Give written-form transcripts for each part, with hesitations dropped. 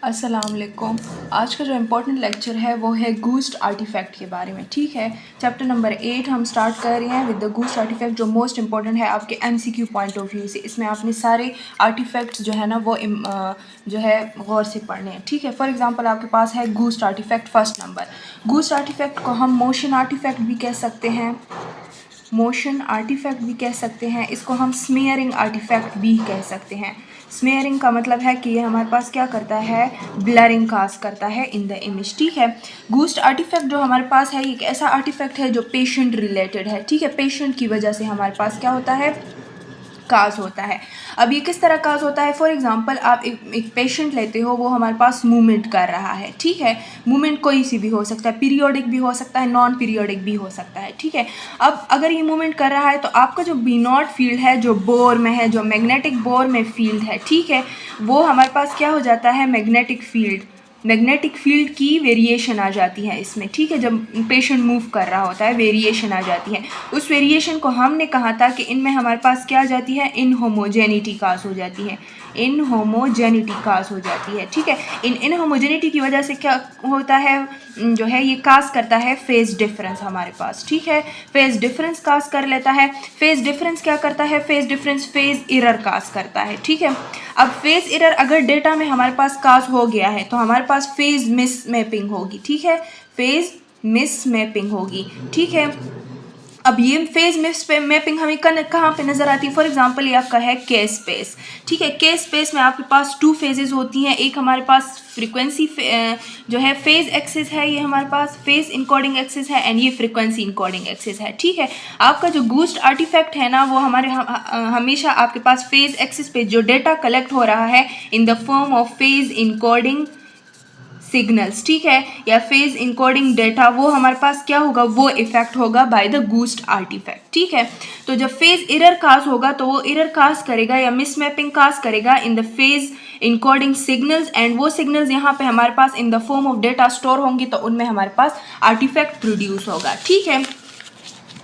अस्सलाम वालेकुम। आज का जो इम्पोर्टेंट लेक्चर है वो है गूस्ट आर्टिफैक्ट के बारे में। ठीक है, चैप्टर नंबर 8 हम स्टार्ट कर रहे हैं विद द गूस्ट आर्टिफैक्ट, जो मोस्ट इम्पॉर्टेंट है आपके एमसीक्यू पॉइंट ऑफ व्यू से। इसमें आपने सारे आर्टिफैक्ट्स जो है ना वो जो है गौर से पढ़ने हैं। ठीक है, फॉर एग्जांपल आपके पास है गूस्ट आर्टिफैक्ट फर्स्ट नंबर। गूस्ट आर्टिफैक्ट को हम मोशन आर्टिफैक्ट भी कह सकते हैं, मोशन आर्टिफैक्ट भी कह सकते हैं। इसको हम स्मेयरिंग आर्टिफैक्ट भी कह सकते हैं। स्मेयरिंग का मतलब है कि ये हमारे पास क्या करता है, ब्लरिंग काज करता है इन द इमेज। ठीक है, गूस्ट आर्टिफैक्ट जो हमारे पास है ये एक ऐसा आर्टिफैक्ट है जो पेशेंट रिलेटेड है। ठीक है, पेशेंट की वजह से हमारे पास क्या होता है, काज होता है। अब ये किस तरह काज होता है, फॉर एग्जांपल आप एक पेशेंट लेते हो, वो हमारे पास मूवमेंट कर रहा है। ठीक है, मूवमेंट कोई सी भी हो सकता है, पीरियोडिक भी हो सकता है, नॉन पीरियोडिक भी हो सकता है। ठीक है, अब अगर ये मूवमेंट कर रहा है तो आपका जो बी नॉट फील्ड है, जो बोर में है, जो मैग्नेटिक बोर में फील्ड है, ठीक है, वो हमारे पास क्या हो जाता है, मैग्नेटिक फील्ड। मैग्नेटिक फील्ड की वेरिएशन आ जाती है इसमें। ठीक है, जब पेशेंट मूव कर रहा होता है वेरिएशन आ जाती है। उस वेरिएशन को हमने कहा था कि इनमें हमारे पास क्या आ जाती है, इनहोमोजेनिटी काज हो जाती है, इनहोमोजेनिटी काज हो जाती है। ठीक है, इनहोमोजेनिटी की वजह से क्या होता है, जो है ये काज करता है फेज डिफरेंस हमारे पास। ठीक है, फेज डिफरेंस काज कर लेता है। फेज डिफरेंस क्या करता है, फेज डिफरेंस फेज एरर काज करता है। ठीक है, अब फेज एरर अगर डेटा में हमारे पास काज हो गया है तो हमारे पास फेज मिस मैपिंग होगी। ठीक है, फेज मिस मैपिंग होगी। ठीक है, अब ये फेज मिस मैपिंग हमें कहाँ पे नज़र आती है, फॉर एग्जांपल ये आपका है के स्पेस। ठीक है, के स्पेस में आपके पास 2 फेजेस होती हैं। एक हमारे पास फ्रीक्वेंसी जो है फेज एक्सिस है, ये हमारे पास फेज इनकोडिंग एक्सिस है, एंड ये फ्रीक्वेंसी इनकोडिंग एक्सिस है। ठीक है, आपका जो गूस्ट आर्टिफैक्ट है ना वो हमारे हमेशा आपके पास फेज एक्सिस पे जो डेटा कलेक्ट हो रहा है इन the form of phase encoding signals, ठीक है, या फेज इनकोडिंग डेटा, वो हमारे पास क्या होगा, वो इफेक्ट होगा बाय द गूस्ट आर्टिफैक्ट। ठीक है, तो जब फेज एरर काज होगा तो वो एरर काज करेगा या मिसमैपिंग काज करेगा in the phase encoding signals, and वो सिग्नल्स यहाँ पे हमारे पास in the form of data store होंगी, तो उनमें हमारे पास आर्टिफैक्ट प्रोड्यूस होगा। ठीक है,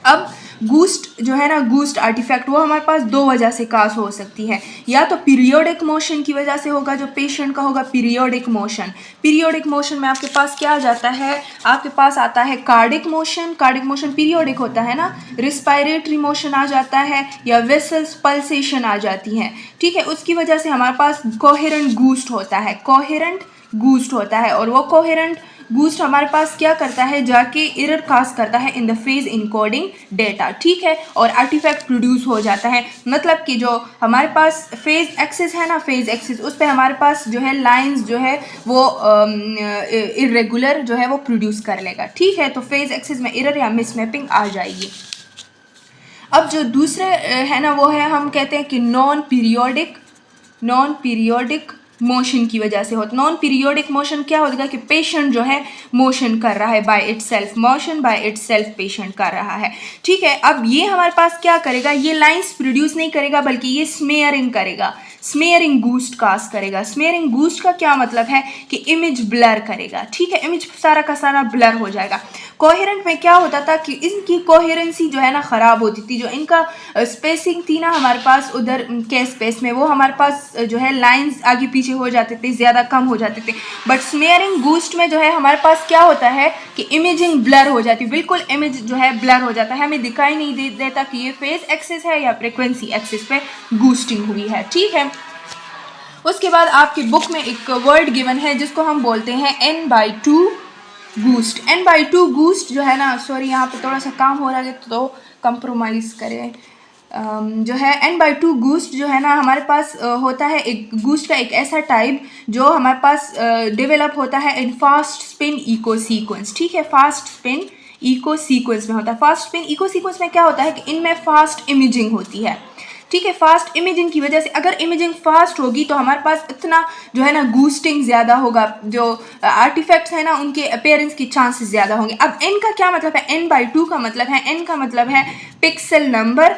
अब गूस्ट जो है ना, गूस्ट आर्टिफैक्ट वो हमारे पास 2 वजह से काज हो सकती है। या तो पीरियोडिक मोशन की वजह से होगा, जो पेशेंट का होगा पीरियोडिक मोशन। पीरियोडिक मोशन में आपके पास क्या आ जाता है, आपके पास आता है cardiac motion. Cardiac motion periodic होता है ना, रिस्पायरेटरी मोशन आ जाता है, या वेसल्स पल्सेशन आ जाती है। ठीक है, उसकी वजह से हमारे पास कोहेरेंट गूस्ट होता है, कोहेरेंट गूस्ट होता है, और वो कोहेरेंट गूस्ट हमारे पास क्या करता है, जाके एरर काज करता है इन द फेज इनकोडिंग डेटा। ठीक है, और आर्टिफैक्ट प्रोड्यूस हो जाता है। मतलब कि जो हमारे पास फेज एक्सिस है ना, फेज एक्सिस उस पर हमारे पास जो है लाइंस जो है वो इरेगुलर जो है वो प्रोड्यूस कर लेगा। ठीक है, तो फेज एक्सिस में एरर या मिसमैपिंग आ जाएगी। अब जो दूसरे है ना वो है, हम कहते हैं कि नॉन पीरियोडिक मोशन की वजह से होता। नॉन पीरियोडिक मोशन क्या होगा कि पेशेंट जो है मोशन कर रहा है by itself, motion by itself patient कर रहा है। ठीक है, अब ये हमारे पास क्या करेगा, ये लाइंस प्रोड्यूस नहीं करेगा बल्कि ये स्मेयरिंग करेगा, स्मेयरिंग गूस्ट काज करेगा। स्मेयरिंग गूस्ट का क्या मतलब है कि इमेज ब्लर करेगा। ठीक है, इमेज सारा का सारा ब्लर हो जाएगा। कोहेरेंट में क्या होता था कि इनकी कोहेरेंसी जो है ना ख़राब होती थी, जो इनका स्पेसिंग थी ना हमारे पास उधर के स्पेस में, वो हमारे पास जो है लाइंस आगे पीछे हो जाते थे, ज़्यादा कम हो जाते थे। बट स्मेयरिंग गूस्ट में जो है हमारे पास क्या होता है कि इमेजिंग ब्लर हो जाती है, बिल्कुल इमेज जो है ब्लर हो जाता है, हमें दिखाई नहीं देता कि ये फेज एक्सिस है या फ्रिक्वेंसी एक्सिस पे गूस्टिंग हुई है। ठीक है, उसके बाद आपकी बुक में एक वर्ड गिवन है जिसको हम बोलते हैं n/2 गूस्ट। n/2 गूस्ट जो है ना, सॉरी यहाँ पे थोड़ा सा काम हो रहा है तो कंप्रोमाइज़ करें। जो है n/2 गूस्ट जो है ना हमारे पास होता है, एक गूस्ट का एक ऐसा टाइप जो हमारे पास डेवलप होता है इन फास्ट स्पिन इको सीक्वेंस। ठीक है, फास्ट स्पिन इको सीक्वेंस में होता है। फास्ट स्पिन इको सीक्वेंस में क्या होता है कि इनमें फास्ट इमेजिंग होती है। ठीक है, फास्ट इमेजिंग की वजह से, अगर इमेजिंग फास्ट होगी तो हमारे पास इतना जो है ना गूस्टिंग ज़्यादा होगा, जो आर्टिफैक्ट्स है ना उनके अपीयरेंस की चांसेस ज़्यादा होंगे। अब n का क्या मतलब है, n/2 का मतलब है, n का मतलब है पिक्सल नंबर,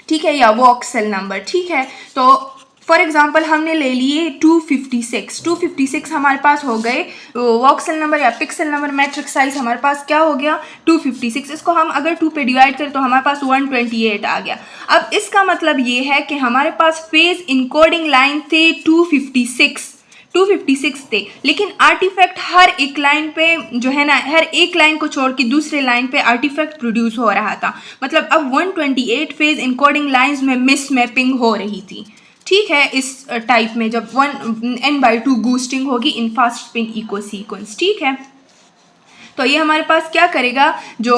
ठीक है, या वॉक्सेल नंबर। ठीक है, तो फॉर एग्जाम्पल हमने ले लिए 256 हमारे पास हो गए वॉक्सेल नंबर या पिक्सल नंबर, मैट्रिक साइज हमारे पास क्या हो गया 256। इसको हम अगर 2 पे डिवाइड करें तो हमारे पास 128 आ गया। अब इसका मतलब ये है कि हमारे पास फेज इनकोडिंग लाइन थे 256 256 थे, लेकिन आर्टिफैक्ट हर एक लाइन पे जो है ना, हर एक लाइन को छोड़ के दूसरे लाइन पे आर्टिफैक्ट प्रोड्यूस हो रहा था। मतलब अब 128 फेज इनकोडिंग लाइंस में मिस मैपिंग हो रही थी। ठीक है, इस टाइप में जब 1n/2 गूस्टिंग होगी इन फास्ट स्पिन इको सीक्वेंस। ठीक है, तो ये हमारे पास क्या करेगा, जो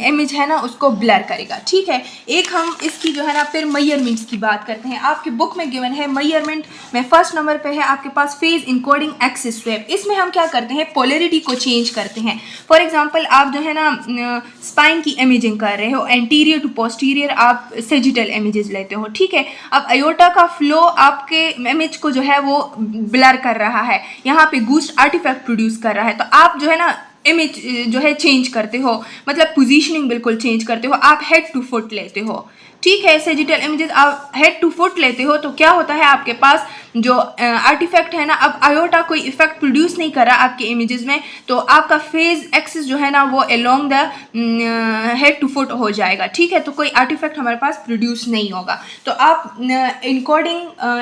इमेज है ना उसको ब्लर करेगा। ठीक है, एक हम इसकी जो है ना फिर मेजरमेंट्स की बात करते हैं। आपकी बुक में गिवन है मेजरमेंट में फर्स्ट नंबर पे है आपके पास फेज इनकोडिंग एक्सिस स्वैप। इसमें हम क्या करते हैं, पोलैरिटी को चेंज करते हैं। फॉर एग्जांपल आप जो है ना स्पाइन की इमेजिंग कर रहे हो, एंटीरियर टू पोस्टीरियर आप सेजिटल इमेजेस लेते हो। ठीक है, अब अयोटा का फ्लो आपके इमेज को जो है वो ब्लर कर रहा है, यहाँ पे गूस्ट आर्टिफैक्ट प्रोड्यूस कर रहा है। तो आप जो है ना इमेज जो है चेंज करते हो, मतलब पोजीशनिंग बिल्कुल चेंज करते हो, आप हेड टू फुट लेते हो। ठीक है, सेजिटल इमेजेस आप हेड टू फुट लेते हो, तो क्या होता है आपके पास जो आर्टिफैक्ट है ना, अब आयोटा कोई इफेक्ट प्रोड्यूस नहीं कर रहा आपके इमेजेस में, तो आपका फेज एक्सिस जो है ना वो along the head to foot हो जाएगा। ठीक है, तो कोई आर्टिफैक्ट हमारे पास प्रोड्यूस नहीं होगा। तो आप इनकोडिंग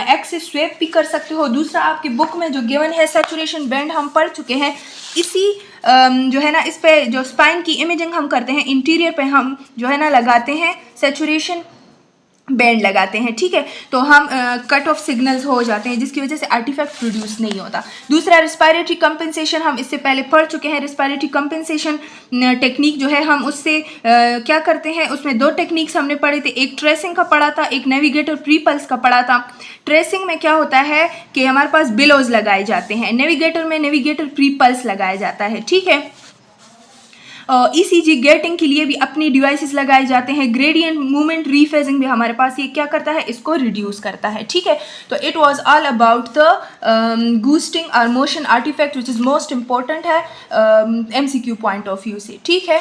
एक्सिस स्वेप भी कर सकते हो। दूसरा आपकी बुक में जो गिवन है सैचुरेशन बैंड हम पढ़ चुके हैं, इसी जो है ना इस पे जो स्पाइन की इमेजिंग हम करते हैं, इंटीरियर पे हम जो है ना लगाते हैं सैचुरेशन बैंड लगाते हैं। ठीक है, तो हम कट ऑफ सिग्नल्स हो जाते हैं, जिसकी वजह से आर्टिफैक्ट प्रोड्यूस नहीं होता। दूसरा रिस्पायरेटरी कंपेंसेशन, हम इससे पहले पढ़ चुके हैं। रिस्पायरेटरी कंपेंसेशन टेक्निक जो है हम उससे क्या करते हैं, उसमें दो टेक्निक्स हमने पढ़े थे, एक ट्रेसिंग का पढ़ा था, एक नेविगेटर प्रीपल्स का पढ़ा था। ट्रेसिंग में क्या होता है कि हमारे पास बिलोज लगाए जाते हैं, नेविगेटर में नेविगेटर प्रीपल्स लगाया जाता है। ठीक है, ECG गेटिंग के लिए भी अपनी डिवाइसेस लगाए जाते हैं। ग्रेडियंट मूवमेंट रीफेजिंग भी हमारे पास ये क्या करता है, इसको रिड्यूस करता है। ठीक है, तो it was all about the ghosting और motion artifact which is most important है MCQ पॉइंट ऑफ व्यू से। ठीक है।